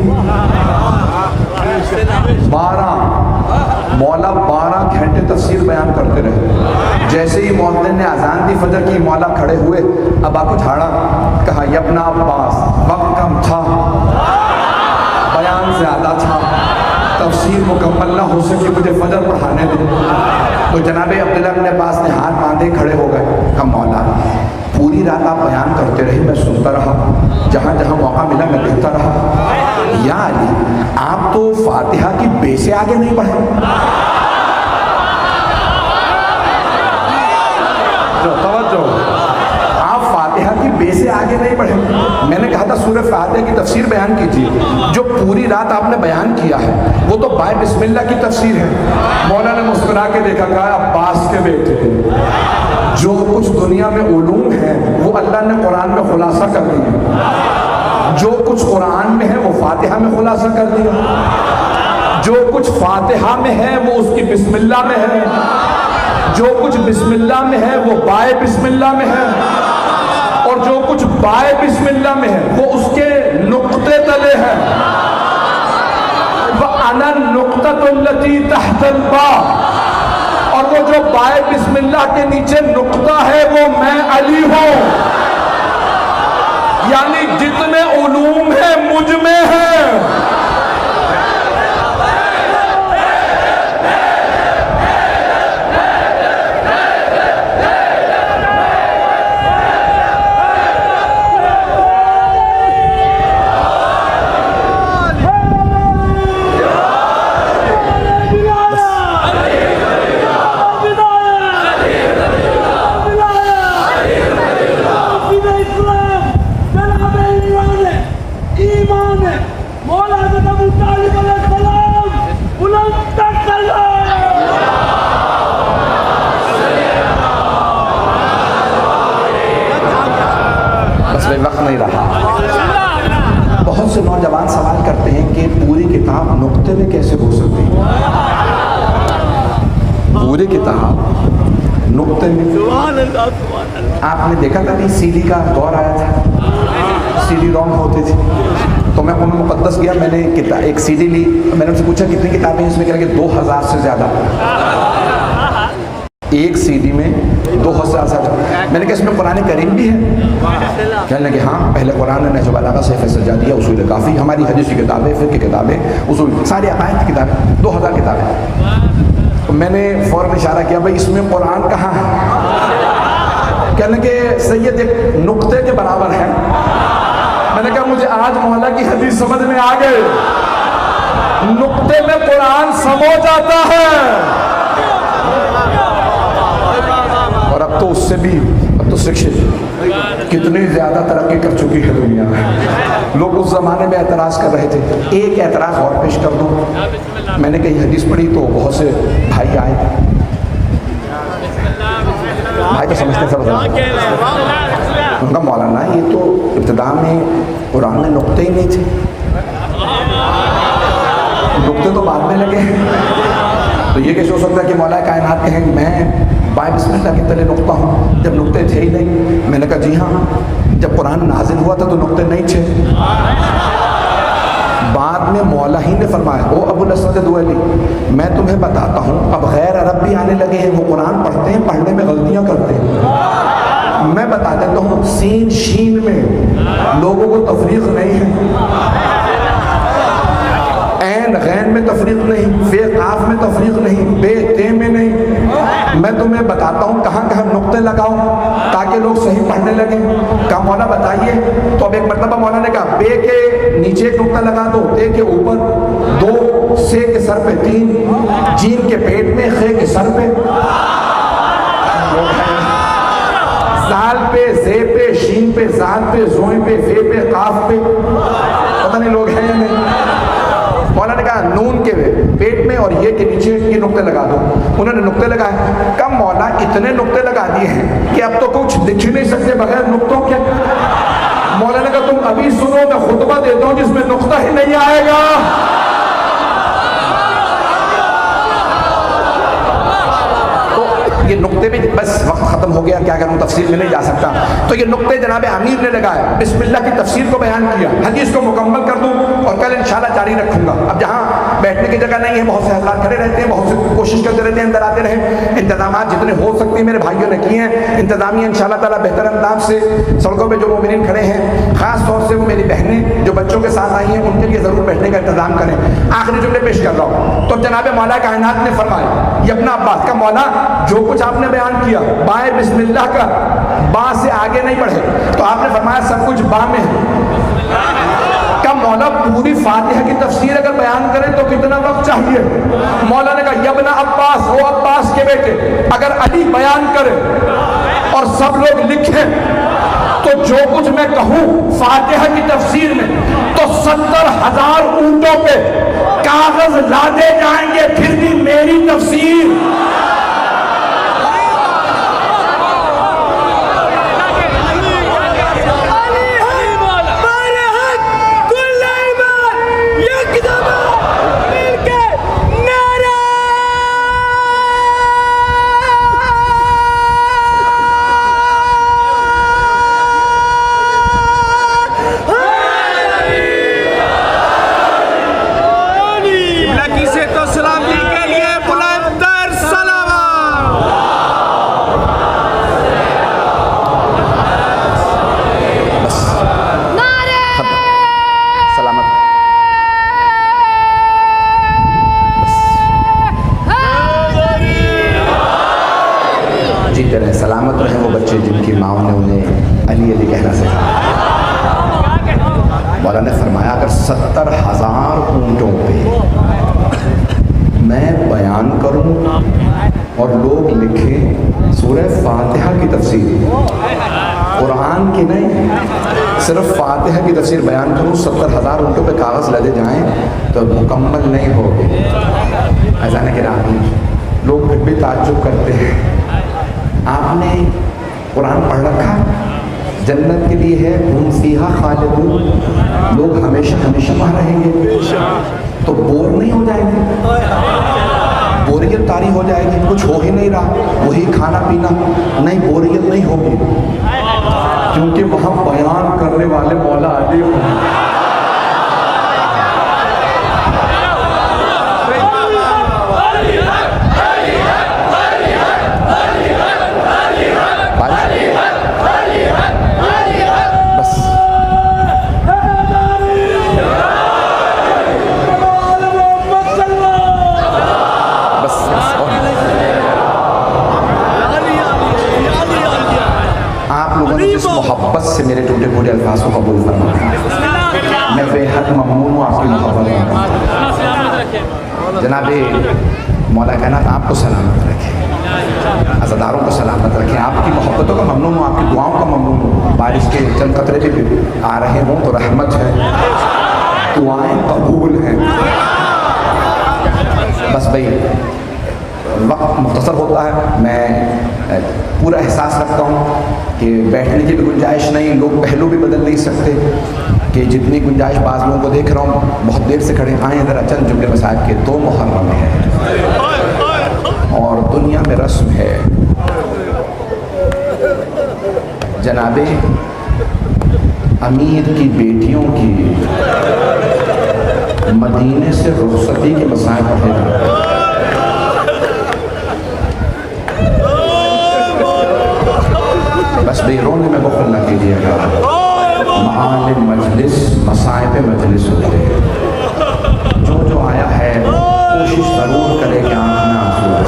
Speaker 1: 12 مولا 12 گھنٹے تفسیر بیان کرتے رہے جیسے ہی مؤذن نے اذان دی فجر کی، مولا کھڑے ہوئے، ابا کو جھاڑا، کہا یا ابن عباس وقت کم تھا، بیان زیادہ تھا، تفسیر مکمل نہ ہو سکی، مجھے فجر پڑھانے دے۔ تو جناب عبداللہ بن عباس نے ہاتھ باندھے کھڑے ہو گئے، کہا مولا پوری رات آپ بیان کرتے رہے، میں سنتا رہا، جہاں جہاں موقع ملا میں دیکھتا رہا، یا علی آپ تو فاتحہ کی بے سے آگے نہیں بڑھے۔ توجہ، آپ فاتحہ کی بے سے آگے نہیں بڑھے۔ میں نے کہا تھا سورہ فاتحہ کی تفسیر بیان کیجیے، جو پوری رات آپ نے بیان کیا ہے وہ تو بائے بسم اللہ کی تفسیر ہے۔ مولا نے مسکرا کے دیکھا، کہا عباس کے بیٹے، جو کچھ دنیا میں علوم ہیں وہ اللہ نے قرآن میں خلاصہ کر دیا، جو کچھ قرآن میں ہے وہ فاتحہ میں خلاصہ کر دیا، جو کچھ فاتحہ میں ہے وہ اس کی بسم اللہ میں ہے، جو کچھ بسم اللہ میں ہے وہ بائے بسم اللہ میں ہے، اور جو کچھ بائے بسم اللہ میں ہے وہ اس کے نقطے تلے ہے۔ وَأَنَا النُّقْطَةُ الَّتِي تَحْتَ الْبَاءِ، اور وہ جو بائے بسم اللہ کے نیچے نقطہ ہے وہ میں علی ہوں، یعنی جتنے علوم ہیں مجھ میں ہیں۔ وقت نہیں رہا۔ بہت سے نوجوان سوال کرتے ہیں کہ پوری کتاب نقطے میں کیسے ہو سکتی ہے؟ پوری کتاب نقطے میں، آپ نے دیکھا تھا کہ سی ڈی کا دور آیا تھا، سی ڈی روم ہوتی تھی، تو میں قرآن مقدس گیا، میں نے ایک سی ڈی لی، میں نے ان سے پوچھا کتنی کتابیں اس میں، کہا کہ 2000 سے زیادہ، ایک سی ڈی میں 2000 سے زیادہ۔ میں نے کہا اس میں قرآن کریم بھی ہے؟ کہنے لگے ہاں، پہلے قرآن نے نہج البلاغہ، سیف سجادیہ، اصول کافی، ہماری حدیث کی کتابیں، فقہ کی کتابیں، اصول، ساری عقائد کی کتابیں، 2000 کتابیں۔ تو میں نے فوراً اشارہ کیا بھائی اس میں قرآن کہاں ہے؟ کہنے لگے سید ایک نقطے کے برابر ہے۔ میں نے کہا مجھے آج مولا کی حدیث سمجھ میں آ گئے، نقطے میں قرآن سمو جاتا ہے۔ اور اب تو اس سے بھی، اب تو سکشن کتنی زیادہ ترقی کر چکی ہے دنیا میں۔ لوگ اس زمانے میں اعتراض کر رہے تھے، ایک اعتراض اور پیش کر دوں۔ میں نے کہیں حدیث پڑھی تو بہت سے بھائی آئے، بھائی تو سمجھتے سب، ان کا مولانا یہ تو ابتدا میں قرآن میں نقطے ہی نہیں تھے، نقطے تو بعد میں لگے ہیں، تو یہ کیسے ہو سکتا ہے کہ مولا کائنات کہیں میں بائیں بسم اللہ کے تلے نقطہ ہوں جب نقطے تھے ہی نہیں؟ میں نے کہا جی ہاں، جب قرآن نازل ہوا تھا تو نقطے نہیں تھے، بعد میں مولا ہی نے فرمایا، او ابو الاسود دوئلی میں تمہیں بتاتا ہوں، اب غیر عرب بھی آنے لگے ہیں، وہ قرآن پڑھتے ہیں، پڑھنے میں غلطیاں کرتے ہیں، میں بتا دیتا ہوں سین شین میں لوگوں کو تفریق نہیں ہے، عین غین میں تفریق نہیں، فے قاف میں تفریق نہیں، بے تے میں نہیں، میں تمہیں بتاتا ہوں کہاں کہاں نقطے لگاؤ تاکہ لوگ صحیح پڑھنے لگیں۔ کہا مولا بتائیے، تو اب ایک مرتبہ مولا نے کہا بے کے نیچے ایک نقطہ لگا دو، تے کے اوپر 2، سے کے سر پہ 3، جیم کے پیٹ میں، خے کے سر پہ، زال پہ، زے پہ، شین پہ، زال پہ، زوئیں پہ، فے پہ، قاف پہ، پتہ نہیں لوگ ہیں یا نہیں۔ مولا نے کہا نون کے پیٹ میں اور یہ کے نیچے یہ نقطے لگا دو، انہوں نے نقطے لگائے۔ کم مولا اتنے نقطے لگا دیے ہیں کہ اب تو کچھ لکھ نہیں سکتے بغیر نقطوں کے۔ مولا نے کہا تم ابھی سنو، میں خطبہ دیتا ہوں جس میں نقطہ ہی نہیں آئے گا۔ یہ نقطے بھی، بس وقت ختم ہو گیا، کیا کروں، تفسیر میں نہیں جا سکتا، تو یہ نقطے جناب امیر نے لگائے، بسم اللہ کی تفسیر کو بیان کیا، حدیث کو مکمل کر دوں اور کل انشاءاللہ جاری رکھوں گا۔ اب جہاں بیٹھنے کی جگہ نہیں ہے، بہت سے حضرات کھڑے رہتے ہیں، بہت سے کوشش کرتے رہتے ہیں اندر آتے رہیں۔ انتظامات جتنے ہو سکتے ہیں میرے بھائیوں نے کیے ہیں، انتظامیہ انشاءاللہ تعالیٰ بہتر انداز سے سڑکوں پہ جو مومنین کھڑے ہیں، خاص طور سے وہ میری بہنیں جو بچوں کے ساتھ آئی ہیں، ان کے لیے ضرور بیٹھنے کا انتظام کریں۔ آخری جملے پیش کر رہا ہوں۔ تو جناب مولا کائنات نے فرمایا، یہ ابن عباس کا مولا جو کچھ آپ نے بیان کیا بائے بسم اللہ کا، با سے آگے نہیں بڑھے، تو آپ نے فرمایا سب کچھ با میں ہے۔ کا مولا پوری فاتحہ کی تفسیر اگر بیان کریں تو کتنا وقت چاہیے؟ مولا نے کہا یبن عباس، وہ عباس کے بیٹے، اگر علی بیان کرے اور سب لوگ لکھیں تو جو کچھ میں کہوں فاتحہ کی تفسیر میں تو 70,000 اونٹوں پہ کاغذ لادے جائیں گے، پھر بھی میری تفسیر سلامت رہیں وہ بچے جن کی ماں نے انہیں علی علی کہنا سکھایا۔ مولا نے فرمایا اگر 70,000 اونٹوں پہ میں بیان کروں اور لوگ لکھیں سورہ فاتحہ کی تفسیر، قرآن کی نہیں، صرف فاتحہ کی تفسیر بیان کروں، 70,000 اونٹوں پہ کاغذ لدے جائیں تو مکمل نہیں ہوگی۔ اذان کرام لوگ پھر بھی تعجب کرتے ہیں، آپ نے قرآن پڑھ رکھا، جنت کے لیے ہے ہم فیہا خالدون، لوگ ہمیشہ ہمیشہ وہاں رہیں گے، تو بور نہیں ہو جائیں گے؟ بوریت طاری ہو جائے گی، کچھ ہو ہی نہیں رہا، وہی کھانا پینا، نہیں بوریت نہیں ہوگی، کیونکہ وہاں بیان کرنے والے مولا علی ہوں۔ محبت سے میرے ٹوٹے پھوٹے الفاظ کو قبول فرمائیں، میں بے حد ممنون ہوں آپ کی محبت میں۔ جناب مولا کائنات آپ کو سلامت رکھے، عزاداروں کو سلامت رکھیں، آپ کی محبتوں کا ممنون ہوں، آپ کی دعاؤں کا ممنون ہوں۔ بارش کے چند قطرے بھی آ رہے ہوں تو رحمت ہے، دعائیں قبول ہیں۔ بس بھائی وقت مختصر ہوتا ہے، میں پورا احساس رکھتا ہوں کہ بیٹھنے کی بھی گنجائش نہیں، لوگ پہلو بھی بدل نہیں سکتے، کہ جتنی گنجائش بعض لوگوں کو دیکھ رہا ہوں بہت دیر سے کھڑے، آئیں ذرا چند جملے مصائب کے۔ 2 محرم ہے اور دنیا میں رسم ہے، جناب امیر کی بیٹیوں کی مدینے سے رخصتی کے مصائب پڑھے جاتے ہیں۔ بس بے رونے میں بخل نہ کیجیے گا، معال مجلس مصائب مجلس ہوتے ہیں، جو آیا ہے کوشش ضرور کرے کہ آنکھ میں آنسو آئے۔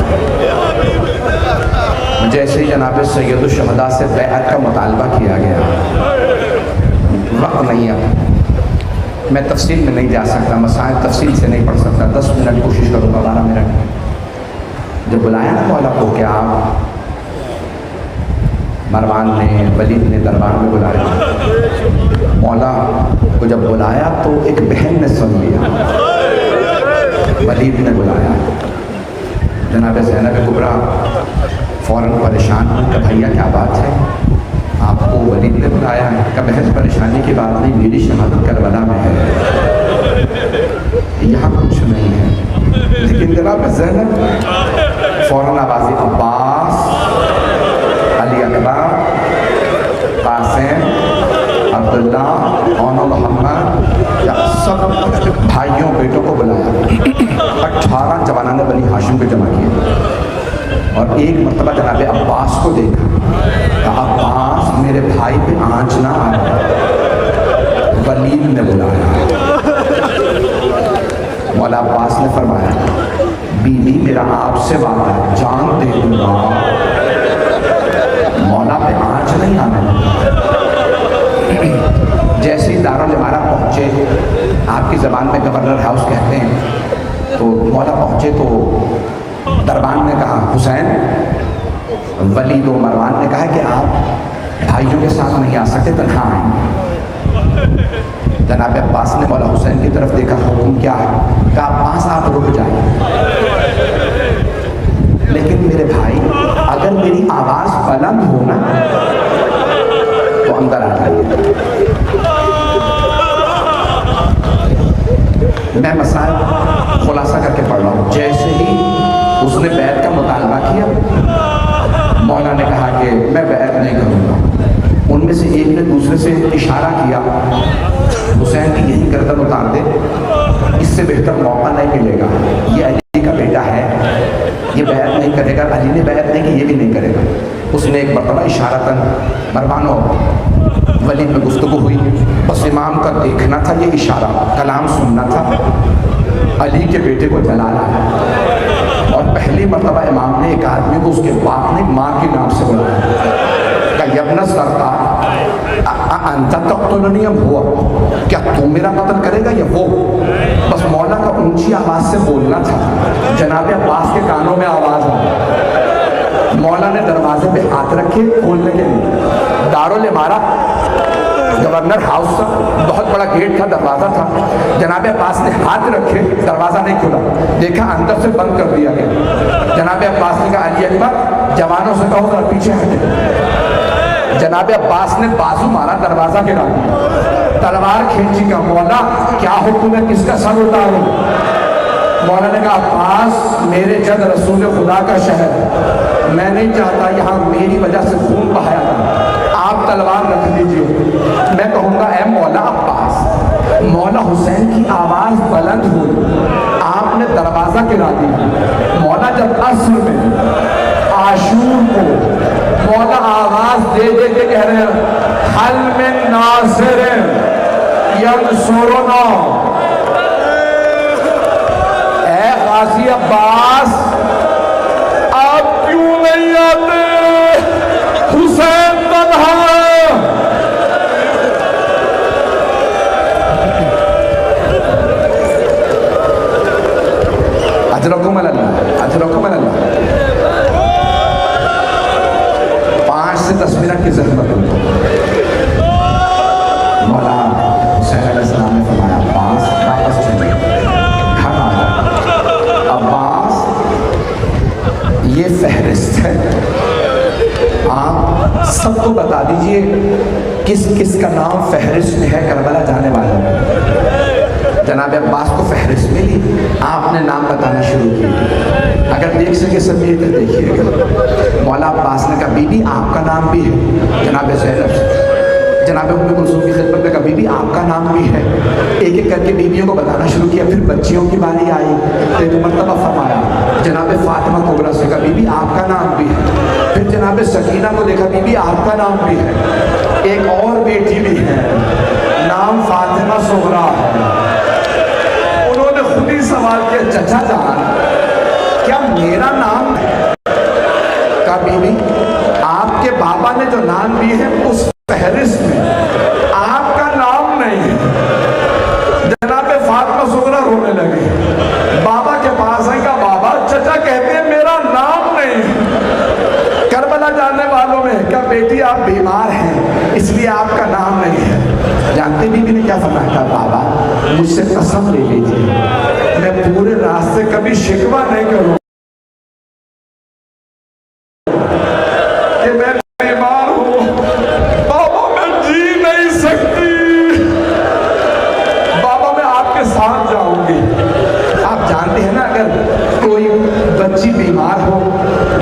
Speaker 1: جیسے ہی جناب سید الشہداء سے بیعت کا مطالبہ کیا گیا، وقت نہیں اب میں تفصیل میں نہیں جا سکتا، مسائل تفصیل سے نہیں پڑھ سکتا، 10 منٹ کوشش کروں گا، 12 منٹ۔ جب بلایا نا مولا کو کہ آپ مروان نے ولید نے دربار میں بلایا، مولا کو جب بلایا تو ایک بہن نے سن لیا، ولید نے بلایا، جناب زینب کبریٰ فوراً پریشان ہوئی کہ بھیا کیا بات ہے، آپ کو ولید نے بلایا؟ کہ بہن پریشانی کی بات نہیں، میری شہادت کربلا میں ہے، یہاں کچھ نہیں ہے۔ لیکن جناب زینب فوراً آوازی عباس، علی اکبر، قاسم، عبداللہ، محمد، سب بھائیوں بیٹوں کو بلایا۔ ایک مرتبہ جناب عباس کو دیکھا، کہا عباس میرے بھائی پہ آنچ نہ آئے۔ ولید نے بلایا، مولا عباس نے فرمایا بی بی میرا آپ سے وعدہ ہے، جان دے دوں گا، مولا پہ آنچ نہیں آنے۔ جیسے ہی دارالامارہ پہنچے، آپ کی زبان میں گورنر ہاؤس کہتے ہیں، تو مولا پہنچے تو دربان نے کہا حسین، ولید و مروان نے کہا کہ آپ بھائیوں کے ساتھ نہیں آ سکتے، تنہا آئیں۔ جناب عباس نے مولا حسین کی طرف دیکھا، حکم کیا ہے؟ کہا عباس آپ رک جائیں، لیکن میرے بھائی اگر میری آواز بلند ہو نا تو اندر آ جائیے۔ میں مسائل خلاصہ کر کے پڑھ رہا ہوں۔ جیسے ہی اس نے بیعت کا مطالبہ کیا، مولا نے کہا کہ میں بیعت نہیں کروں گا۔ ان میں سے ایک نے دوسرے سے اشارہ کیا، حسین کی یہی گردن اتار دے، اس سے بہتر موقع نہیں ملے گا، یہ علی کا بیٹا ہے، یہ بیعت نہیں کرے گا، علی نے بیعت نہیں کی، یہ بھی نہیں کرے گا۔ اس نے ایک مرتبہ اشارتاً مروان و ولید میں گفتگو ہوئی، بس امام کا دیکھنا تھا یہ اشارہ، کلام سننا تھا، علی کے بیٹے کو جلانا ہے۔ اور پہلی مرتبہ امام نے ایک آدمی کو اس کے باپ نے ماں کے نام سے بلایا، کہ یبن سرکار انت تقتلنی ام ہوا، کیا تو میرا قتل کرے گا یا وہ؟ بس مولا کا اونچی آواز سے بولنا تھا۔ جناب عباس کے کانوں میں آواز آئی، مولا نے دروازے پہ ہاتھ رکھے کھولنے کے لیے۔ دارالامارہ گورنر ہاؤس تھا، بہت بڑا گیٹ تھا، دروازہ تھا، جناب عباس نے ہاتھ رکھے، دروازہ نہیں کھلا، دیکھا اندر سے بند کر دیا گیا۔ جناب عباس نے کہا علی اکبر جوانوں سے کہو ذرا پیچھے ہٹے۔ جناب عباس نے بازو مارا، دروازہ گرا دیا، تلوار کھینچی، کا مولا کیا حکم ہے، کس کا سر اتاروں؟ مولا نے کہا عباس میرے جد رسول خدا کا شہر، میں نہیں چاہتا یہاں میری وجہ سے خون بہایا تھا، آپ تلوار رکھ دیجئے، میں کہوں گا اے مولا عباس۔ مولا حسین کی آواز بلند ہوئی، آپ نے دروازہ گرا دیا۔ مولا جب عصر میں عاشور کو مولا آواز دے دے کے کہہ رہے ہیں حل من ناصر ینصرنا، اے غازی عباس آپ کیوں نہیں آتے، حسین تنہا ہے۔ اجرکم اللہ، اجرکم اللہ۔ 5 سے 10 منٹ کی زحمت ہوئی۔ مولا حسین علیہ السلام نے فرمایا عباس واپس چلے، گھر آ جا۔ عباس یہ فہرست ہے، آپ سب کو بتا دیجئے کس کس کا نام فہرست میں ہے کربلا جانے والا۔ جناب عباس کو فہرست ملی، آپ نے نام بتانا شروع کیا۔ اگر دیکھ سکے سب یہ تو دیکھیے گا۔ مولا عباس نے کہا بی بی آپ کا نام بھی ہے، جناب زینب سے، جناب ام کلثوم کی خدمت میں کہا بی بی آپ کا نام بھی ہے۔ ایک ایک کر کے بیویوں کو بتانا شروع کیا، پھر بچیوں کی باری آئی تو ایک مرتبہ فرمایا، جناب فاطمہ کبریٰ سے کہا بی بی آپ کا نام بھی ہے، پھر جناب سکینہ کو دیکھا بی بی آپ کا نام بھی ہے، ایک اور بیٹی بھی ہے، نام فاطمہ صغریٰ ہے۔ انہوں نے خود ہی سوال کیا چچا جان کیا میرا نام ہے؟ کہا بی بی آپ کے بابا نے جو نام دی ہے اس فہرست میں آپ کا نام نہیں ہے۔ جناب فاطمہ صغریٰ رونے لگی، بابا کے پاس ہے، کہا بابا چچا کہتے ہیں میرا نام نہیں ہے۔ کربلا جانے والوں میں کہا بیٹی آپ بیمار ہیں اس لیے آپ کا نام نہیں ہے۔ جانتے بیوی نے کیا فرمایا؟ کہا بابا مجھ سے قسم لے لیجیے میں پورے راستے کبھی شکوہ نہیں کروں کہ میں بیمار ہوں، بابا میں جی نہیں سکتی، بابا میں آپ کے ساتھ جاؤں گی۔ آپ جانتے ہیں نا اگر کوئی بچی بیمار ہو،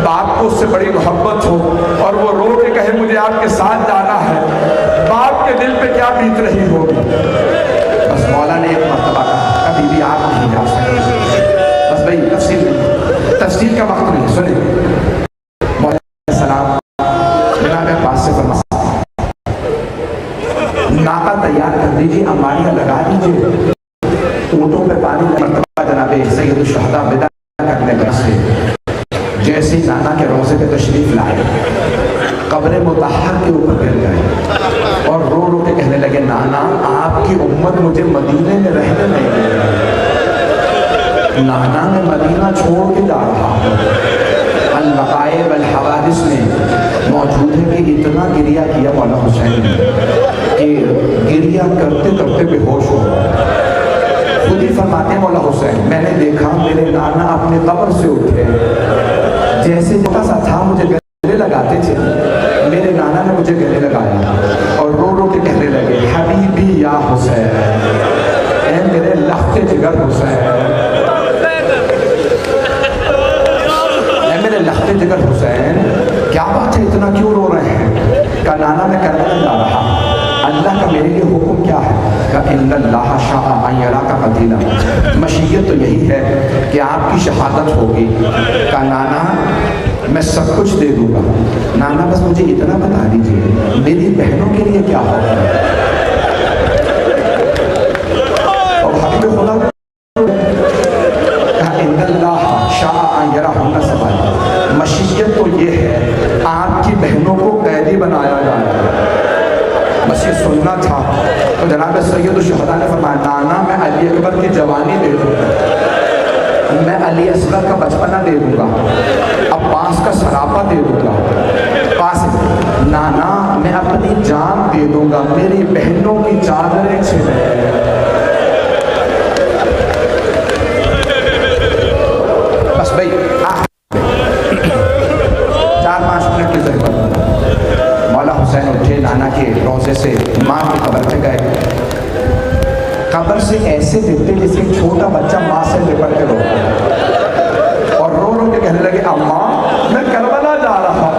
Speaker 1: باپ کو اس سے بڑی محبت ہو اور وہ رو کے کہے مجھے آپ کے ساتھ جانا ہے، باپ کے دل پہ کیا بیت رہی ہوگی۔ بس مولا نے ایک مرتبہ کہا کبھی بھی آپ نہیں جا سکتے، بس بھائی تفصیل کا وقت نہیں، سنیں جناب سید الشہداء ودا کرنے کے سے جیسے نانا کے روضے پہ تشریف لائے قبر مطہر کے اوپر گر گئے اور رو رو کے کہنے لگے نانا آپ کی امت مجھے مدینے میں رہنے نہیں دے رہی، نانا میں مدینہ چھوڑ کے جا رہا ہوں۔ الوقائع والحوادث میں موجود ہے کہ اتنا گریہ کیا مولا حسین نے کہ گریہ کرتے کرتے بے ہوش ہو گئے۔ خود ہی فرماتے ہیں مولا حسین میں نے دیکھا میرے نانا اپنے قبر سے اٹھے، جیسے چھوٹا سا تھا مجھے گلے لگاتے تھے، میرے نانا نے مجھے گلے لگایا اور رو رو کے کہنے لگے حبیبی یا حسین، اے میرے لخت جگر حسین، اے میرے لخت جگر حسین، کیا بات ہے اتنا کیوں رو رہے ہیں؟ کہا نانا میں کربلا جا رہا، اللہ کا میرے لیے حکم کیا ہے؟ کہا ان اللہ شاء ان یراک قتیلا، مشیت تو یہی ہے کہ آپ کی شہادت ہوگی۔ کہا نانا میں سب کچھ دے دوں گا، نانا بس مجھے اتنا بتا دیجئے میری بہنوں کے لیے کیا ہوگا؟ اور حق خدا کہا ان اللہ شاء ان یراہن سبایا، مشیت تو یہ ہے آپ کی بہنوں کو قیدی بنایا جائے۔ بس یہ سننا تھا تو جناب سید الشہداء نے فرمایا نانا میں علی اکبر کی جوانی دے دوں گا، میں علی اصغر کا بچپنا دے دوں گا، عباس کا سراپا دے دوں گا، قاسم نانا میں اپنی جان دے دوں گا، میری بہنوں کی چادریں چھلے۔ بس بھائی 4-5 منٹ کی ضرورت۔ مولا حسین اٹھے نانا کے روضے سے ماں کی قبر پہ گئے، قبر سے ایسے دیکھتے جیسے چھوٹا بچہ ماں سے لپٹ کے رو اور رو رو کے کہنے لگے اماں میں کربلا جا رہا ہوں۔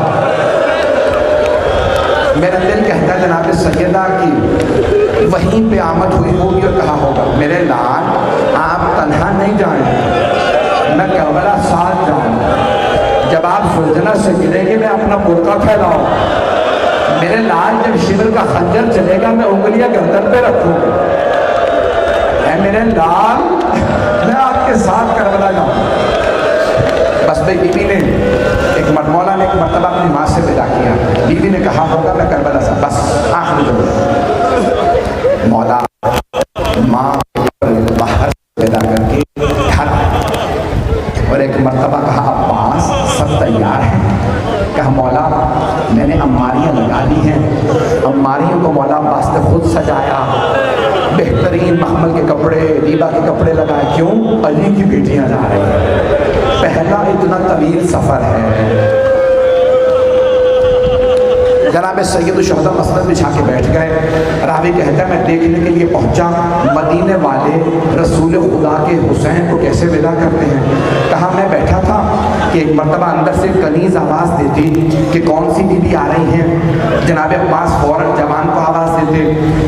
Speaker 1: میرا دل کہتا ہے جناب سیدہ کی وہیں پہ آمد ہوئی ہوگی اور کہا ہوگا میرے لال آپ تنہا نہیں جائیں، میں کربلا ساتھ جاؤں، جب آپ سلجھنا سے گریں گے میں اپنا برقع پھیلاؤں، میرے لال جب شیور کا خنجر چلے گا میں انگلیاں گردن پہ رکھوں گا، اے میرے لال میں آپ کے ساتھ کربلا جاؤں۔ بس بھائی بیوی نے مولا نے ایک مرتبہ اپنی ماں سے ودا کیا، بیوی نے کہا ہوگا میں کربلا سے بس آخری جملہ مولا ماں باہر ودا کر کے گھر اور ایک مرتبہ کہا عباس سب تیار ہیں؟ کہا مولا میں نے اماریاں لگا لی ہیں، اماریوں کو مولا عباس نے خود سجایا، بہترین مخمل کے کپڑے ریبا کے کپڑے لگائے، کیوں؟ علی کی بیٹیاں جا رہی ہیں، پہلا اتنا طویل سفر ہے۔ جناب سید الشہداء مسند بچھا کے بیٹھ گئے، راوی کہتا ہے میں دیکھنے کے لیے پہنچا مدینے والے رسول خدا کے حسین کو کیسے ودا کرتے ہیں۔ کہا میں بیٹھا تھا کہ ایک مرتبہ اندر سے کنیز آواز دیتی کہ کون سی بی بی آ رہی ہیں، جناب عباس فوراً جوان کو آواز دیتے،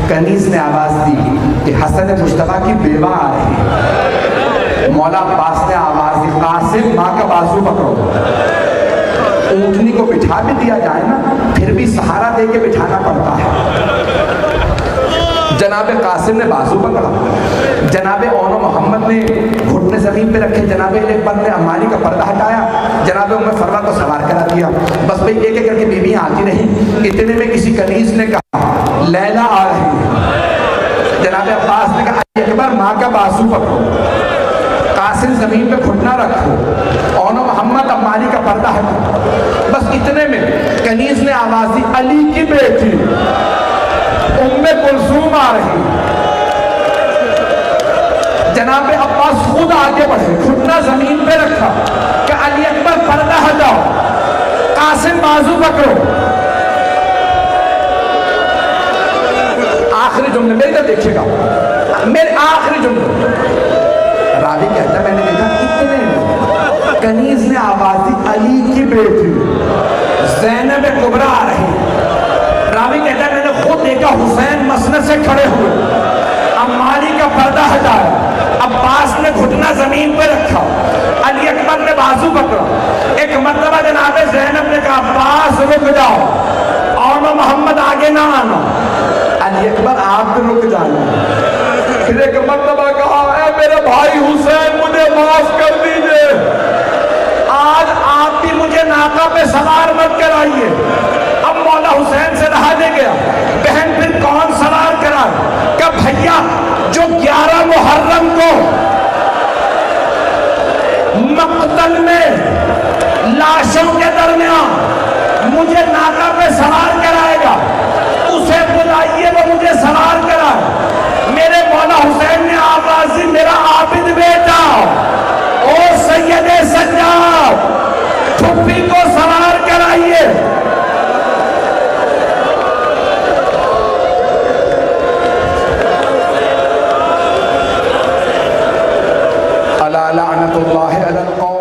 Speaker 1: کنیز نے آواز دی کہ حسن مجتبیٰ کی بیوہ آ رہی ہے، مولا عباس نے آواز دی قاسم ماں کا بازو پکڑو، اونٹنی کو بٹھا بھی دیا جائے نا پھر بھی سہارا دے کے بٹھانا پڑتا ہے۔ جناب قاسم نے بازو پکڑا، جناب اون محمد نے گھٹنے زمین پہ رکھے، جناب اکبر نے اماری کا پردہ ہٹایا، جناب ام فروا کو سوار کرا دیا۔ بس بھئی ایک ایک کر کے بیویاں آتی رہیں، اتنے میں کسی کنیز نے کہا لیلا آ رہی ہے، جناب عباس نے کہا اکبر ماں کا بازو پکڑو، قاسم زمین پہ گھٹنا رکھو، اون محمد اماری کا پردہ ہٹو۔ بس اتنے میں کنیز نے آواز دی علی کی بیٹی ام کلثوم آ رہی، جناب عباس خود آگے بڑھے، گھٹنا زمین پہ رکھا کہ علی اکبر پردہ ہٹاؤ، قاسم بازو پکڑو۔ آخری جملے میری طرف دیکھیے گا، میرے آخری جملے راوی کہتا ہے میں نے دیکھا اتنے میں کنیز نے آواز دی علی کی بیٹی زینب کبریٰ آ رہی، راوی کہتا ہے میں نے خود دیکھا حسین مسند سے کھڑے ہوئے، اماری کا پردہ ہٹایا، عباس نے گھٹنا زمین پہ رکھا، علی اکبر نے بازو پکڑا، ایک مرتبہ جناب زینب نے کہا عباس رک جاؤ، اون محمد آگے نہ آنا، علی اکبر آپ رک جانا، پھر ایک مرتبہ کہا اے میرے بھائی حسین مجھے لے گیا. بہن پھر کون سوار کرائے؟ کہ بھیا جو 11 محرم کو مقتل میں لاشوں کے درمیان مجھے ناکہ پہ سوار کرائے گا، اسے بلائیے وہ مجھے سوار کرائے. میرے مولا حسین نے آوازی میرا عابد بیٹا او سید سجاد پھپھی کو سوار کرائیے. الا لعنت اللہ علی القوم